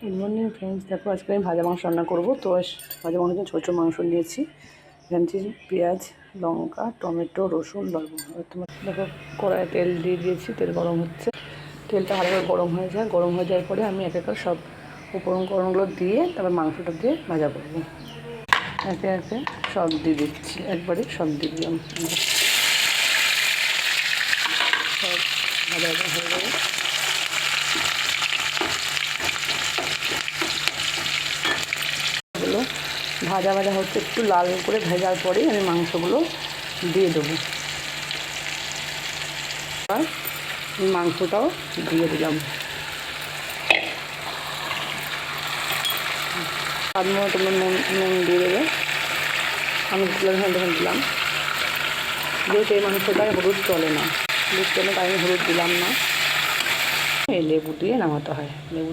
Good morning friends, দেখো আজকে আমি ভাজা মাংস রান্না করবো। তো ভাজা মাংসের জন্য ছোটো মাংস নিয়েছি। এখানে পেঁয়াজ, লঙ্কা, টমেটো, রসুন, লবণ। তোমার দেখো কড়াইয়ে তেল দিয়ে দিয়েছি, তেল গরম হচ্ছে। তেলটা ভালোভাবে গরম হয়ে যায়। গরম হয়ে যাওয়ার পরে আমি এক একে সব উপকরণগুলো দিয়ে তারপর মাংসটা দিয়ে ভাজা করবো। একে একে সব দিয়ে দিচ্ছি, একবারে সব দিয়ে দিলাম। সব ভাজা ভাজা হয়ে যাবে। ভাজা ভাজা হচ্ছে, একটু লাল করে ভেজার পরেই আমি মাংসগুলো দিয়ে দেবো। আর মাংসটাও দিয়ে দিলাম। স্বাদ মতো তোমরা নুন দিয়ে দেবে। আমি যখন দিলাম, যেহেতু এই মাংসটায় হলুদ চলে না, হলুদ চলে তাই আমি হলুদ দিলাম না। লেবু দিয়ে নামাতে হয়। লেবু